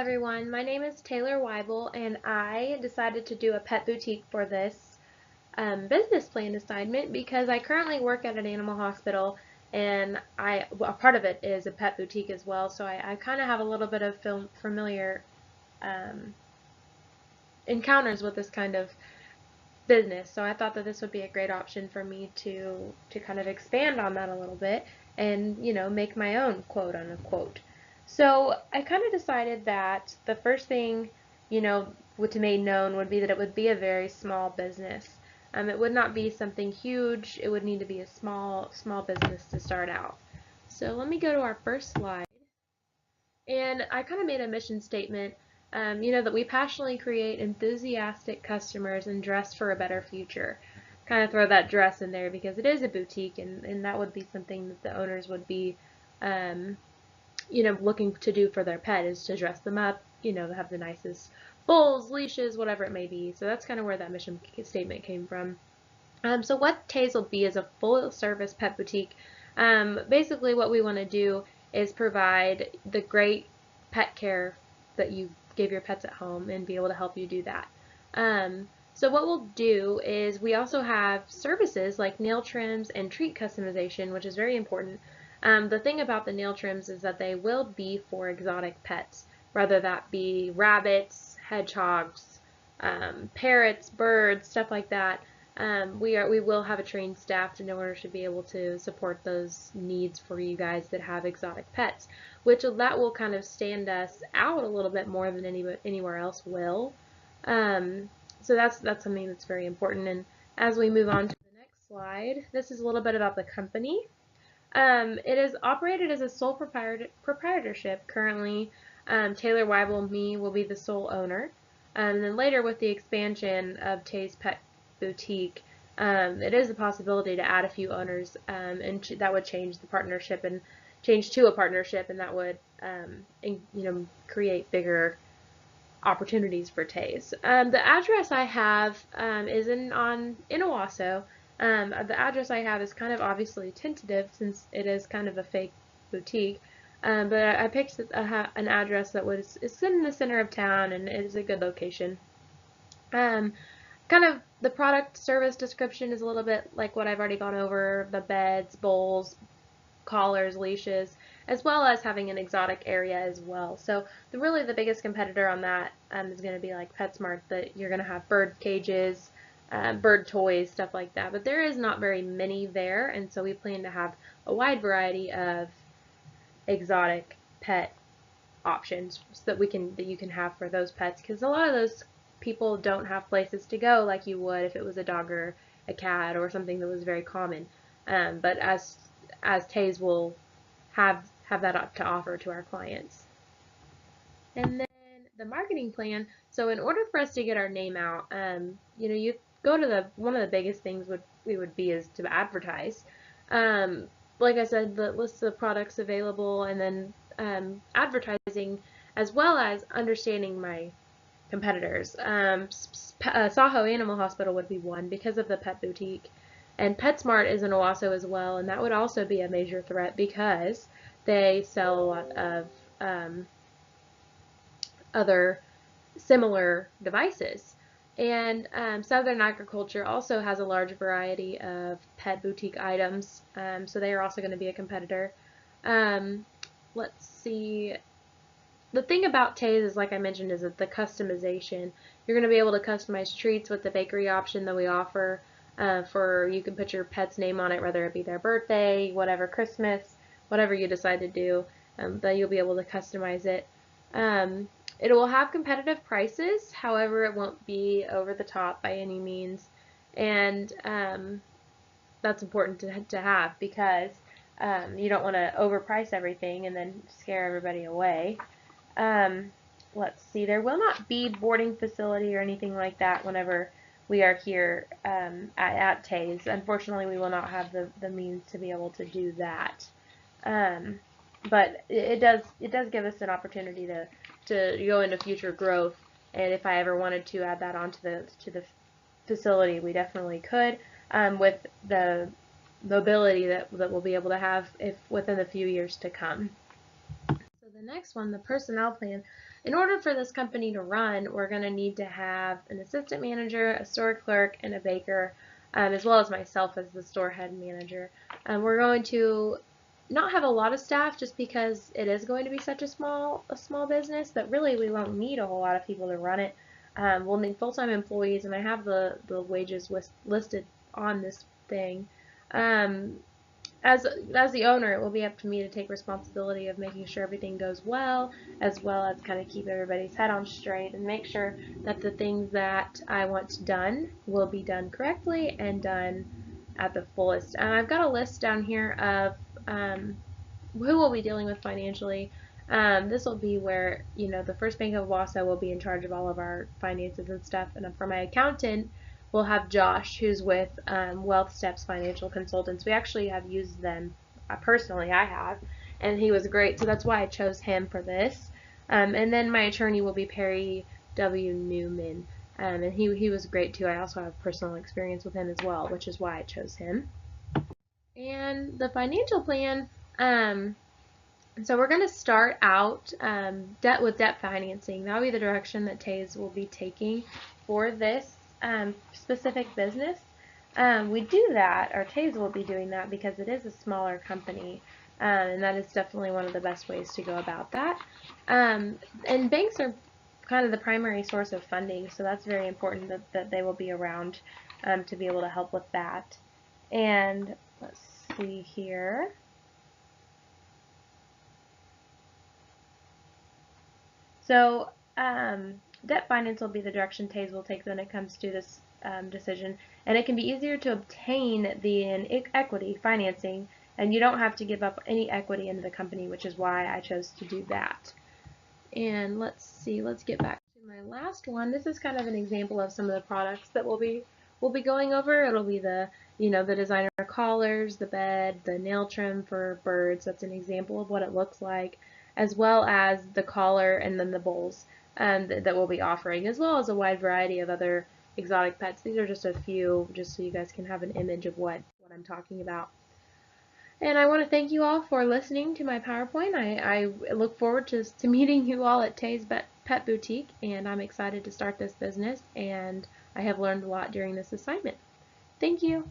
everyone, my name is Taylor Weibel and I decided to do a pet boutique for this business plan assignment because I currently work at an animal hospital and a part of it is a pet boutique as well, so I kind of have a little bit of familiar um, encounters with this kind of business, so I thought that this would be a great option for me to kind of expand on that a little bit and make my own quote unquote. So I kind of decided that the first thing to be known would be that it would be a very small business. It would not be something huge. It would need to be a small business to start out. So let me go to our first slide. And I kind of made a mission statement, that we passionately create enthusiastic customers and dress for a better future. Kind of throw that dress in there because it is a boutique, and that would be something that the owners would be, looking to do for their pet is to dress them up, have the nicest bowls, leashes, whatever it may be. So that's kind of where that mission statement came from. So what Tays will be is a full-service pet boutique. Basically, what we want to do is provide the great pet care that you give your pets at home and be able to help you do that. So what we'll do is we also have services like nail trims and treat customization, which is very important. The thing about the nail trims is that they will be for exotic pets, whether that be rabbits, hedgehogs, parrots, birds, stuff like that. We will have a trained staff in order to be able to support those needs for you guys that have exotic pets, which that will kind of stand us out a little bit more than anywhere else will. So that's something that's very important. And as we move on to the next slide, this is a little bit about the company. It is operated as a sole proprietorship currently. Taylor Weibel and me will be the sole owner. And then later with the expansion of Tay's Pet Boutique, it is a possibility to add a few owners, and that would change the partnership and change to a partnership, and that would create bigger opportunities for Tays. The address I have is in Owasso. The address I have is kind of obviously tentative since it is kind of a fake boutique. But I picked an address that is in the center of town and it is a good location. Kind of the product service description is a little bit like what I've already gone over: the beds, bowls, collars, leashes, as well as having an exotic area as well. So really the biggest competitor on that is going to be like PetSmart, that you're going to have bird cages, bird toys, stuff like that. But there is not very many there, and so we plan to have a wide variety of exotic pet options that you can have for those pets, because a lot of those people don't have places to go like you would if it was a dog or a cat or something that was very common. But as Tays will have that to offer to our clients. And then the marketing plan. So in order for us to get our name out, you go to one of the biggest things would be is to advertise. Like I said, the list of products available, and then advertising, as well as understanding my competitors. Saho Animal Hospital would be one because of the pet boutique, and PetSmart is in Owasso as well, and that would also be a major threat because they sell a lot of other similar devices. And Southern Agriculture also has a large variety of pet boutique items, so they are also going to be a competitor. Let's see. The thing about Tays is, like I mentioned, is that the customization. You're going to be able to customize treats with the bakery option that we offer. You can put your pet's name on it, whether it be their birthday, whatever, Christmas, whatever you decide to do, that you'll be able to customize it. It will have competitive prices, however, it won't be over the top by any means, and that's important to have because you don't want to overprice everything and then scare everybody away. Let's see, there will not be boarding facility or anything like that whenever we are here at Tays. Unfortunately, we will not have the means to be able to do that. But it does give us an opportunity to go into future growth, and if I ever wanted to add that onto the facility, we definitely could, with the mobility that we'll be able to have if within a few years to come. So The next one, the personnel plan. In order for this company to run, we're going to need to have an assistant manager, a store clerk, and a baker, as well as myself as the store head manager. We're going to not have a lot of staff just because it is going to be such a small business that really we won't need a whole lot of people to run it. We'll need full-time employees, and I have the wages listed on this thing. As the owner, it will be up to me to take responsibility of making sure everything goes well, as well as kind of keep everybody's head on straight and make sure that the things that I want done will be done correctly and done at the fullest. And I've got a list down here of who we'll be dealing with financially. This will be where, the First Bank of Wausau will be in charge of all of our finances and stuff. And for my accountant, we'll have Josh, who's with Wealth Steps Financial Consultants. We actually have used them personally. I have, and he was great, so that's why I chose him for this. And then my attorney will be Perry W. Newman, and he was great too. I also have personal experience with him as well, which is why I chose him. And the financial plan. So we're going to start out with debt financing. That'll be the direction that Taze will be taking for this specific business. We do that, or Taze will be doing that, because it is a smaller company, and that is definitely one of the best ways to go about that. And banks are kind of the primary source of funding, so that's very important that they will be around to be able to help with that. And let's see here. So debt finance will be the direction Taze will take when it comes to this decision, and it can be easier to obtain the equity financing, and you don't have to give up any equity into the company, which is why I chose to do that. And let's see, let's get back to my last one. This is kind of an example of some of the products that we'll be going over. It'll be the the designer collars, the bed, the nail trim for birds. That's an example of what it looks like, as well as the collar and then the bowls that we'll be offering, as well as a wide variety of other exotic pets. These are just a few, just so you guys can have an image of what I'm talking about. And I want to thank you all for listening to my PowerPoint. I look forward to meeting you all at Taze Pet Boutique, and I'm excited to start this business, and I have learned a lot during this assignment. Thank you.